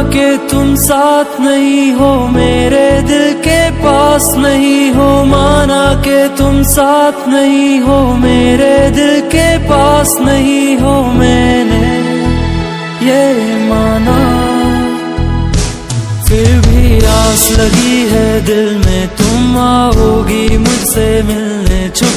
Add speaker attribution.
Speaker 1: के तुम साथ नहीं हो, मेरे दिल के पास नहीं हो। माना के तुम साथ नहीं हो, मेरे दिल के पास नहीं हो। मैंने ये माना, फिर भी आस लगी है दिल में, तुम आओगी मुझसे मिलने। चुप